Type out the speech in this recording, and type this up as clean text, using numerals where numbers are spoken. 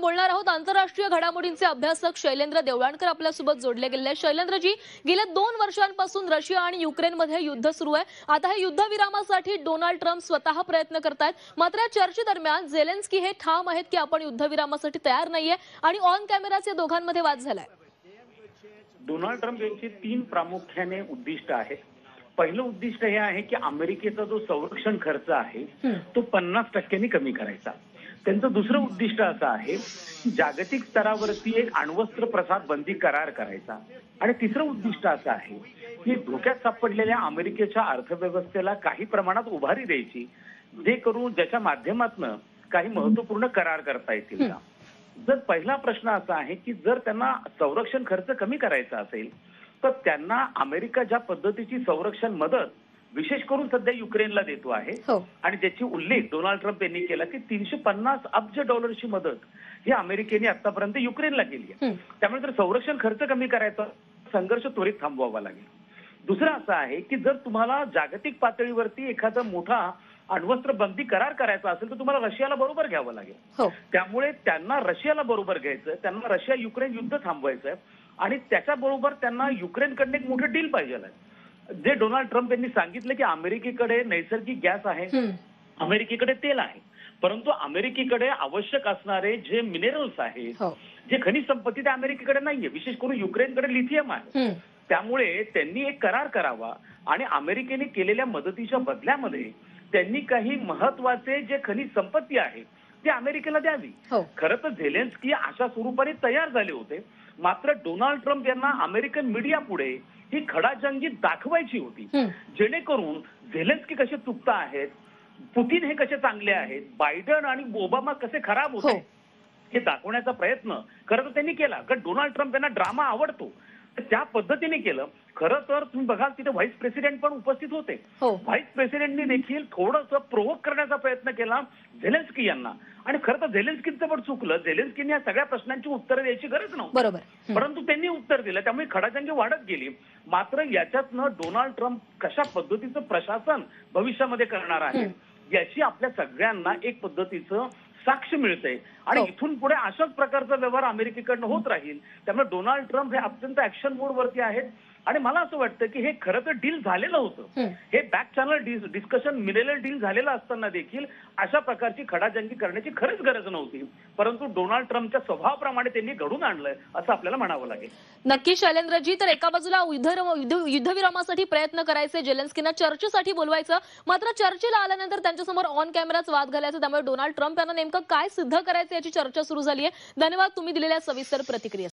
बोलणार आहोत आंतरराष्ट्रीय घडामोडींचे अभ्यासक शैलेंद्र देवळाणकर आपल्यासोबत जोडले गेले आहेत। शैलेंद्रजी, गेल्या 2 वर्षांपासून रशिया आणि युक्रेनमध्ये युद्ध सुरू आहे। आता हे युद्धविरामासाठी डोनाल्ड ट्रम्प स्वतः प्रयत्न करतायत, मात्र या चर्चेदरम्यान झेलेन्स्की हे ठाम आहेत की आपण युद्धविरामासाठी तयार नाहीये आणि ऑन कॅमेराचे दोघांमध्ये वाद झालाय। डोनाल्ड ट्रम्प यांची 3 प्रामुख्याने उद्दिष्ट आहेत। पहिलं उद्दिष्ट हे आहे की अमेरिकेचा जो संरक्षण खर्च आहे तो 50% कमी करायचा। त्यांचं दुसरं उद्दिष्ट असं आहे की जागतिक स्तरावरती एक अण्वस्त्र प्रसार बंदी करार करायचा। आणि तिसरं उद्दिष्ट असं आहे की धोक्यात सापडलेल्या अमेरिकेच्या अर्थव्यवस्थेला काही प्रमाणात उभारी द्यायची, जे करून ज्याच्या माध्यमातून काही महत्त्वपूर्ण करार करता येतील का। जर पहिला प्रश्न असा आहे की जर त्यांना संरक्षण खर्च कमी करायचा असेल तर त्यांना अमेरिका ज्या पद्धतीची संरक्षण मदत विशेष करून सध्या युक्रेनला देतो आहे आणि ज्याची उल्लेख डोनाल्ड ट्रम्प यांनी केला की 350 अब्ज डॉलरची मदत ही अमेरिकेने आतापर्यंत युक्रेनला केली आहे। त्यामुळे जर संरक्षण खर्च कमी करायचा, संघर्ष त्वरित थांबवावा लागेल। दुसरं असं आहे की जर तुम्हाला जागतिक पातळीवरती एखादा मोठा अण्वस्त्र बंदी करार करायचा असेल तर तुम्हाला रशियाला बरोबर घ्यावं लागेल। त्यामुळे त्यांना रशियाला बरोबर घ्यायचं, त्यांना रशिया युक्रेन युद्ध थांबवायचं आणि त्याच्याबरोबर त्यांना युक्रेनकडनं एक मोठं डील पाहिजे आहे। जे डोनाल्ड ट्रम्प यांनी सांगितलं की अमेरिकेकडे नैसर्गिक गॅस आहे, अमेरिकेकडे तेल आहे, परंतु अमेरिकेकडे आवश्यक असणारे जे मिनरल्स आहेत, जे खनिज संपत्ती ते अमेरिकेकडे नाहीये, विशेष करून युक्रेनकडे लिथियम आहे। त्यामुळे त्यांनी एक करार करावा आणि अमेरिकेने केलेल्या मदतीच्या बदल्यामध्ये त्यांनी काही महत्वाचे जे खनिज संपत्ती आहे ते अमेरिकेला द्यावी। खरं तर झेलेन्स्की अशा स्वरूपाने तयार झाले होते, मात्र डोनाल्ड ट्रम्प यांना अमेरिकन मीडिया पुढे ही खडाजंगी दाखवायची होती, जेणेकरून झेलेन्स्की कसे चुकता आहेत, पुतिन हे कसे चांगले आहेत, बायडन आणि ओबामा कसे खराब होते हे दाखवण्याचा प्रयत्न खरं तर त्यांनी केला। कारण डोनाल्ड ट्रम्प यांना ड्रामा आवडतो, त्या पद्धतीने केलं। खरं तर तुम्ही बघाल तिथे व्हाईस प्रेसिडेंट पण उपस्थित होते, व्हाईस प्रेसिडेंटनी देखील थोडंसं प्रोव्होक करण्याचा प्रयत्न केला झेलेन्स्की यांना। आणि खरं तर झेलेन्स्कीचं पण चुकलं, झेलेन्स्कीने या सगळ्या प्रश्नांची उत्तरं द्यायची गरज नव्हती, परंतु त्यांनी उत्तर दिलं, त्यामुळे खडाजंगी वाढत गेली। मात्र याच्यातनं डोनाल्ड ट्रम्प कशा पद्धतीचं प्रशासन भविष्यामध्ये करणार आहे याची आपल्या सगळ्यांना एक पद्धतीचं साक्ष मिळते आणि इथून पुढे अशाच प्रकारचा व्यवहार अमेरिकेकडनं होत राहील। त्यामुळे डोनाल्ड ट्रम्प हे अत्यंत ऍक्शन मोड वरती आहेत आणि मला असं वाटतं की हे खरं तर डील झालेलं होतं, हे बॅक चॅनल डिस्कशन मिलेलं डील झालेलं असताना देखील अशा प्रकारची खडाजंगी करण्याची खरंच गरज नव्हती, परंतु डोनाल्ड ट्रम्पच्या स्वभावाप्रमाणे त्यांनी घडून आणलंय असं आपल्याला म्हणावं लागेल। नक्की शैलेंद्रजी, तर एका बाजूला युद्धविरामासाठी प्रयत्न करायचे, झेलेन्स्कींना चर्चेसाठी बोलवायचं, मात्र चर्चेला आल्यानंतर त्यांच्यासमोर ऑन कॅमेराच वाद घालायचा। त्यामुळे डोनाल्ड ट्रम्प यांना नेमकं काय सिद्ध करायचं याची चर्चा सुरू झाली आहे। धन्यवाद तुम्ही दिलेल्या सविस्तर प्रतिक्रिया।